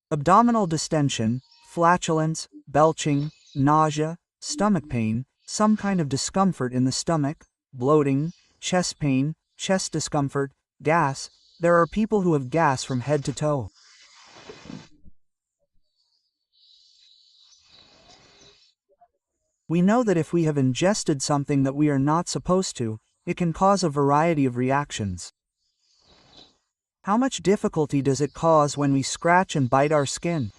Abdominal distension, flatulence, belching, nausea, stomach pain, some kind of discomfort in the stomach, bloating, chest pain, chest discomfort, gas. There are people who have gas from head to toe. We know that if we have ingested something that we are not supposed to, it can cause a variety of reactions. How much difficulty does it cause when we scratch and bite our skin?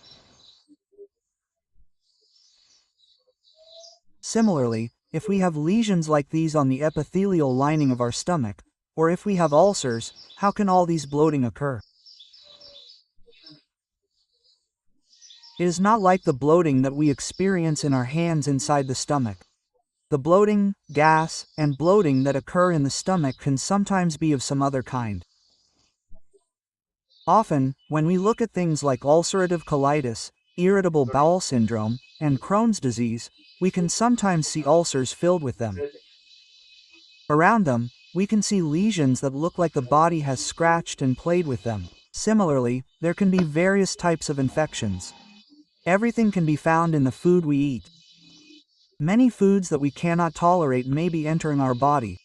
Similarly, if we have lesions like these on the epithelial lining of our stomach, or if we have ulcers, how can all these bloating occur? It is not like the bloating that we experience in our hands inside the stomach. The bloating, gas, and bloating that occur in the stomach can sometimes be of some other kind. Often, when we look at things like ulcerative colitis, irritable bowel syndrome, and Crohn's disease, we can sometimes see ulcers filled with them. Around them, we can see lesions that look like the body has scratched and played with them. Similarly, there can be various types of infections. Everything can be found in the food we eat. Many foods that we cannot tolerate may be entering our body.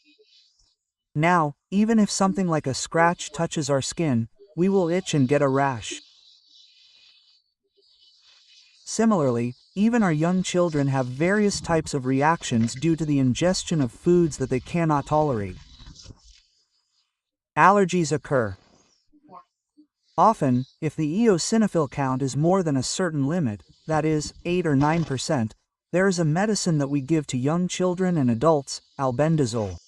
Now, even if something like a scratch touches our skin, we will itch and get a rash. Similarly, even our young children have various types of reactions due to the ingestion of foods that they cannot tolerate. Allergies occur. Often, if the eosinophil count is more than a certain limit, that is, 8 or 9%, there is a medicine that we give to young children and adults, albendazole.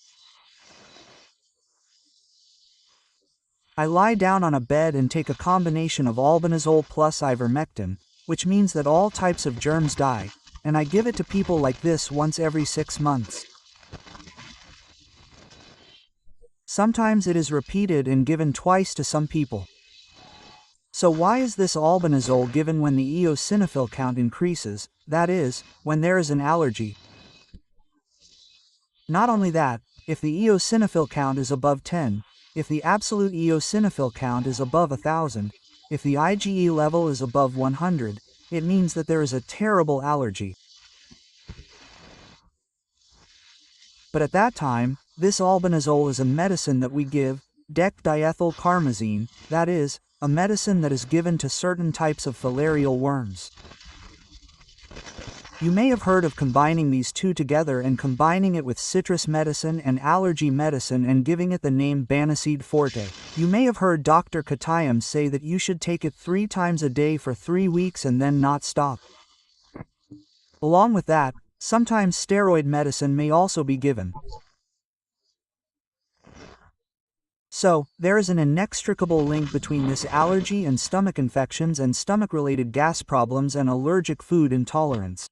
I lie down on a bed and take a combination of albendazole plus ivermectin, which means that all types of germs die, and I give it to people like this once every 6 months. Sometimes it is repeated and given twice to some people. So why is this albendazole given when the eosinophil count increases, that is, when there is an allergy? Not only that, if the eosinophil count is above 10, if the absolute eosinophil count is above 1,000, if the IgE level is above 100, it means that there is a terrible allergy. But at that time, this albendazole is a medicine that we give, dec-diethylcarmazine, that is, a medicine that is given to certain types of filarial worms. You may have heard of combining these two together and combining it with citrus medicine and allergy medicine and giving it the name Baniside Forte. You may have heard Dr. Kottayam say that you should take it 3 times a day for 3 weeks and then not stop. Along with that, sometimes steroid medicine may also be given. So, there is an inextricable link between this allergy and stomach infections and stomach-related gas problems and allergic food intolerance.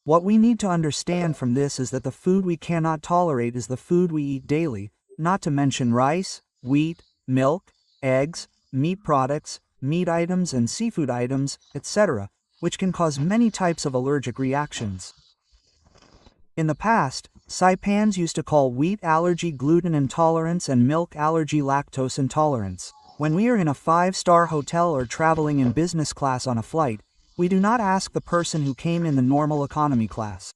What we need to understand from this is that the food we cannot tolerate is the food we eat daily, not to mention rice, wheat, milk, eggs, meat products, meat items and seafood items, etc., which can cause many types of allergic reactions. In the past, Saipans used to call wheat allergy gluten intolerance and milk allergy lactose intolerance. When we are in a 5-star hotel or traveling in business class on a flight, we do not ask the person who came in the normal economy class.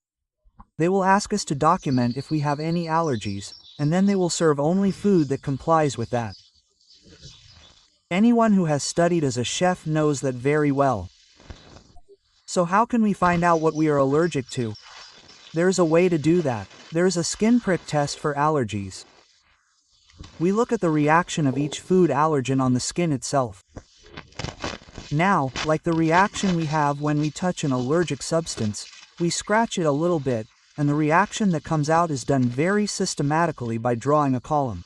They will ask us to document if we have any allergies, and then they will serve only food that complies with that. Anyone who has studied as a chef knows that very well. So how can we find out what we are allergic to? There is a way to do that. There is a skin prick test for allergies. We look at the reaction of each food allergen on the skin itself. Now, like the reaction we have when we touch an allergic substance, we scratch it a little bit, and the reaction that comes out is done very systematically by drawing a column.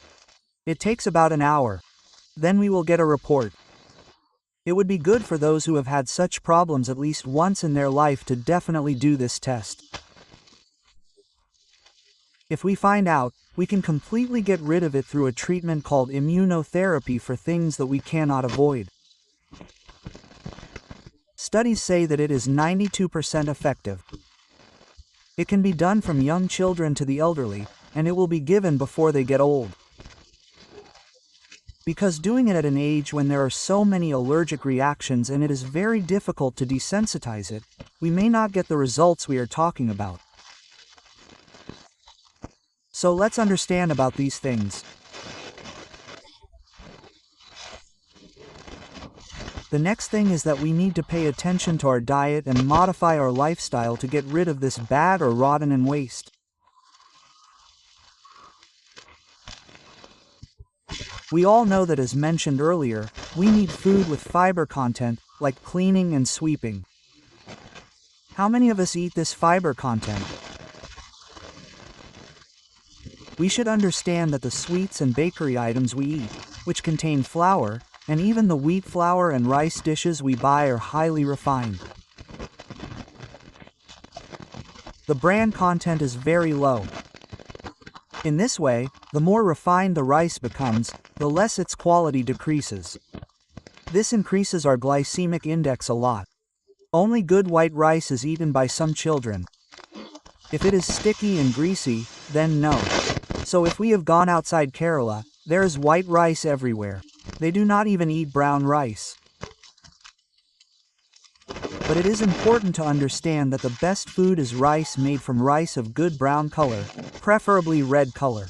It takes about an hour. Then we will get a report. It would be good for those who have had such problems at least once in their life to definitely do this test. If we find out, we can completely get rid of it through a treatment called immunotherapy for things that we cannot avoid. Studies say that it is 92% effective. It can be done from young children to the elderly, and it will be given before they get old. Because doing it at an age when there are so many allergic reactions and it is very difficult to desensitize it, we may not get the results we are talking about. So let's understand about these things. The next thing is that we need to pay attention to our diet and modify our lifestyle to get rid of this bad or rotten and waste. We all know that, as mentioned earlier, we need food with fiber content, like cleaning and sweeping. How many of us eat this fiber content? We should understand that the sweets and bakery items we eat, which contain flour, and even the wheat flour and rice dishes we buy are highly refined. The bran content is very low. In this way, the more refined the rice becomes, the less its quality decreases. This increases our glycemic index a lot. Only good white rice is eaten by some children. If it is sticky and greasy, then no. So if we have gone outside Kerala, there is white rice everywhere. They do not even eat brown rice. But it is important to understand that the best food is rice made from rice of good brown color, preferably red color.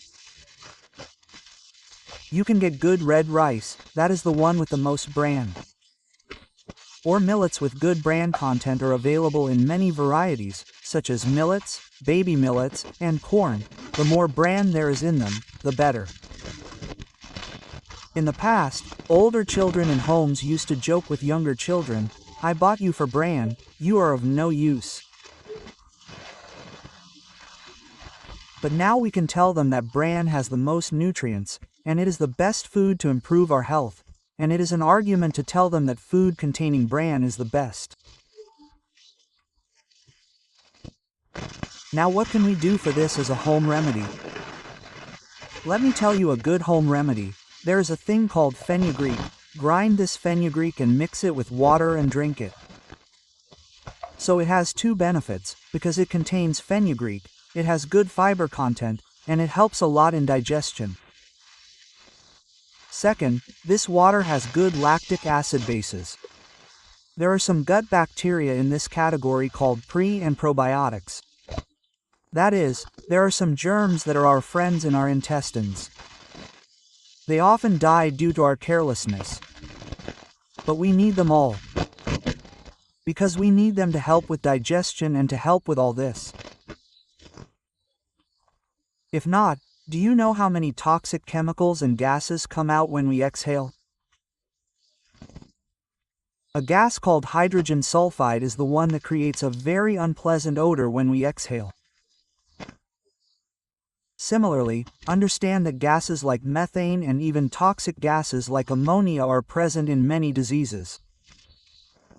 You can get good red rice, that is the one with the most bran. Or millets with good bran content are available in many varieties, such as millets, baby millets, and corn. The more bran there is in them, the better. In the past, older children in homes used to joke with younger children, "I bought you for bran, you are of no use." But now we can tell them that bran has the most nutrients, and it is the best food to improve our health, and it is an argument to tell them that food containing bran is the best. Now what can we do for this as a home remedy? Let me tell you a good home remedy. There is a thing called fenugreek. Grind this fenugreek and mix it with water and drink it. So it has two benefits, because it contains fenugreek, it has good fiber content, and it helps a lot in digestion. Second, this water has good lactic acid bases. There are some gut bacteria in this category called pre- and probiotics. That is, there are some germs that are our friends in our intestines. They often die due to our carelessness. But we need them all. Because we need them to help with digestion and to help with all this. If not, do you know how many toxic chemicals and gases come out when we exhale? A gas called hydrogen sulfide is the one that creates a very unpleasant odor when we exhale. Similarly, understand that gases like methane and even toxic gases like ammonia are present in many diseases.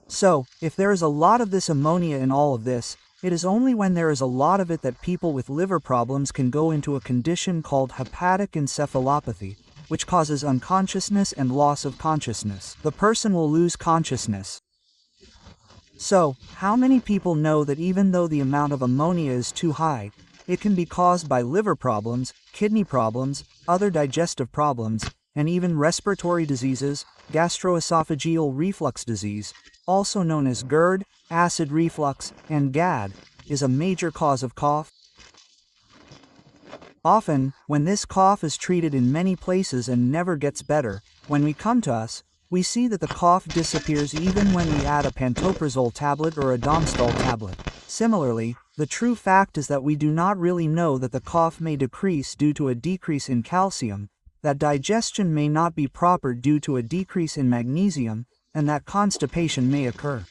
So, if there is a lot of this ammonia in all of this, it is only when there is a lot of it that people with liver problems can go into a condition called hepatic encephalopathy, which causes unconsciousness and loss of consciousness. The person will lose consciousness. So, how many people know that even though the amount of ammonia is too high, it can be caused by liver problems, kidney problems, other digestive problems, and even respiratory diseases? Gastroesophageal reflux disease, also known as GERD, acid reflux, and GAD, is a major cause of cough. Often, when this cough is treated in many places and never gets better, when we come to us, we see that the cough disappears even when we add a pantoprazole tablet or a Domstal tablet. Similarly, the true fact is that we do not really know that the cough may decrease due to a decrease in calcium, that digestion may not be proper due to a decrease in magnesium, and that constipation may occur.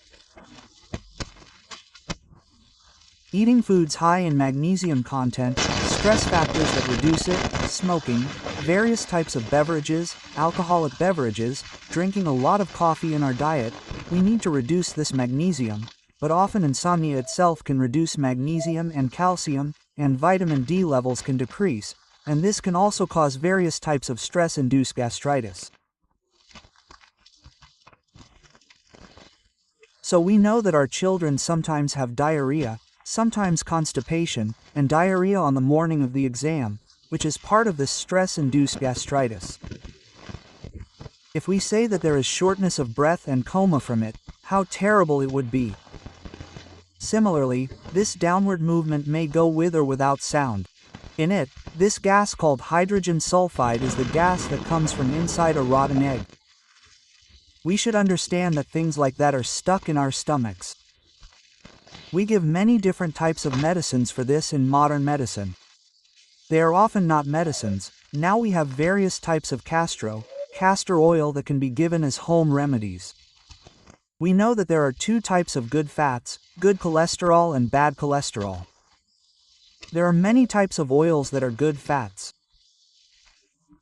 Eating foods high in magnesium content, stress factors that reduce it, smoking, various types of beverages, alcoholic beverages, drinking a lot of coffee in our diet, we need to reduce this magnesium, but often insomnia itself can reduce magnesium and calcium, and vitamin D levels can decrease, and this can also cause various types of stress-induced gastritis. So we know that our children sometimes have diarrhea, sometimes constipation, and diarrhea on the morning of the exam, which is part of this stress-induced gastritis. If we say that there is shortness of breath and coma from it, how terrible it would be. Similarly, this downward movement may go with or without sound. In it, this gas called hydrogen sulfide is the gas that comes from inside a rotten egg. We should understand that things like that are stuck in our stomachs. We give many different types of medicines for this in modern medicine. They are often not medicines. Now we have various types of castor oil that can be given as home remedies. We know that there are two types of good fats, good cholesterol and bad cholesterol. There are many types of oils that are good fats.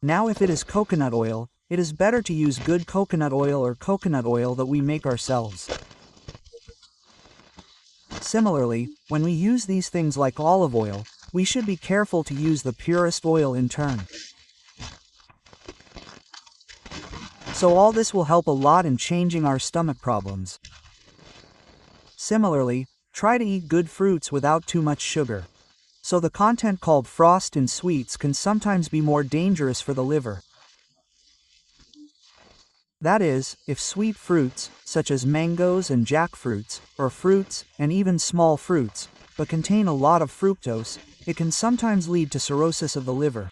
Now if it is coconut oil, it is better to use good coconut oil or coconut oil that we make ourselves. Similarly, when we use these things like olive oil, we should be careful to use the purest oil in turn. So all this will help a lot in changing our stomach problems. Similarly, try to eat good fruits without too much sugar. So the content called frost in sweets can sometimes be more dangerous for the liver. That is, if sweet fruits, such as mangoes and jackfruits, or fruits, and even small fruits, but contain a lot of fructose, it can sometimes lead to cirrhosis of the liver.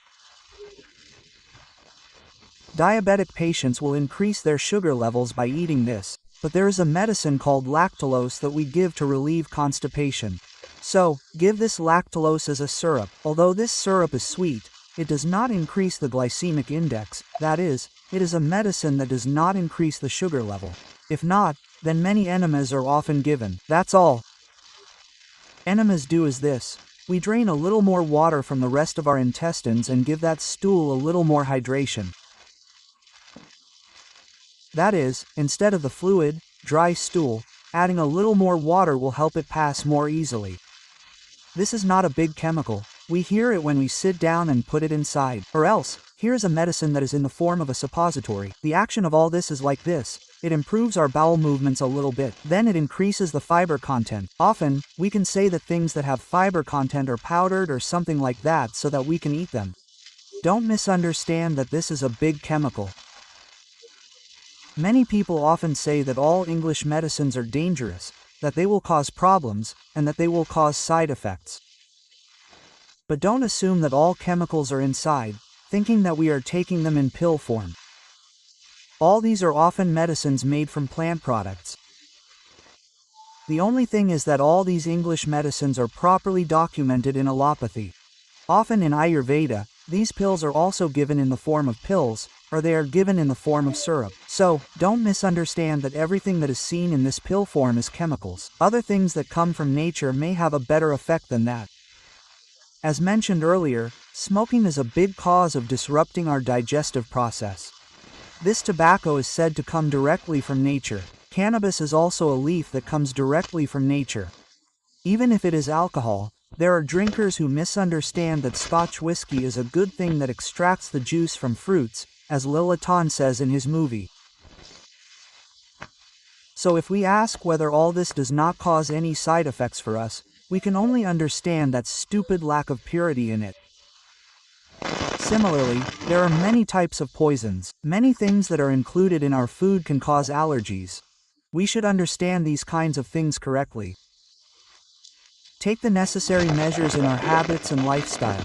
Diabetic patients will increase their sugar levels by eating this, but there is a medicine called lactulose that we give to relieve constipation. So, give this lactulose as a syrup. Although this syrup is sweet, it does not increase the glycemic index, that is, it is a medicine that does not increase the sugar level. If not, then many enemas are often given. That's all. Enemas do is this: we drain a little more water from the rest of our intestines and give that stool a little more hydration. That is, instead of the fluid, dry stool, adding a little more water will help it pass more easily. This is not a big chemical. We hear it when we sit down and put it inside. Or else, here is a medicine that is in the form of a suppository. The action of all this is like this: it improves our bowel movements a little bit. Then it increases the fiber content. Often, we can say that things that have fiber content are powdered or something like that so that we can eat them. Don't misunderstand that this is a big chemical. Many people often say that all English medicines are dangerous, that they will cause problems, and that they will cause side effects. But don't assume that all chemicals are inside, thinking that we are taking them in pill form. All these are often medicines made from plant products. The only thing is that all these English medicines are properly documented in allopathy. Often in Ayurveda, these pills are also given in the form of pills, or they are given in the form of syrup. So, don't misunderstand that everything that is seen in this pill form is chemicals. Other things that come from nature may have a better effect than that. As mentioned earlier, smoking is a big cause of disrupting our digestive process. This tobacco is said to come directly from nature. Cannabis is also a leaf that comes directly from nature. Even if it is alcohol, there are drinkers who misunderstand that Scotch whiskey is a good thing that extracts the juice from fruits, as Sultan says in his movie. So if we ask whether all this does not cause any side effects for us, we can only understand that stupid lack of purity in it. Similarly, there are many types of poisons. Many things that are included in our food can cause allergies. We should understand these kinds of things correctly. Take the necessary measures in our habits and lifestyle.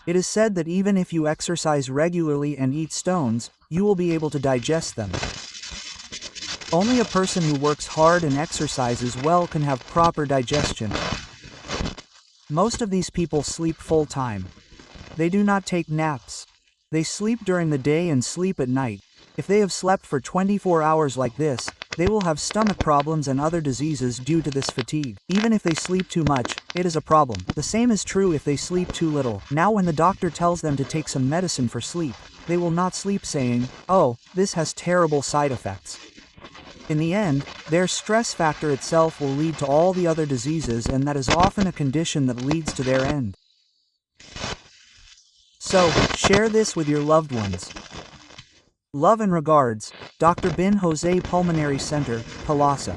It is said that even if you exercise regularly and eat stones, you will be able to digest them. Only a person who works hard and exercises well can have proper digestion. Most of these people sleep full time. They do not take naps. They sleep during the day and sleep at night. If they have slept for 24 hours like this, they will have stomach problems and other diseases due to this fatigue. Even if they sleep too much, it is a problem. The same is true if they sleep too little. Now when the doctor tells them to take some medicine for sleep, they will not sleep saying, "Oh, this has terrible side effects." In the end, their stress factor itself will lead to all the other diseases, and that is often a condition that leads to their end. So, share this with your loved ones. Love and regards, Dr. Bin Jose Pulmonary Center, Palasa.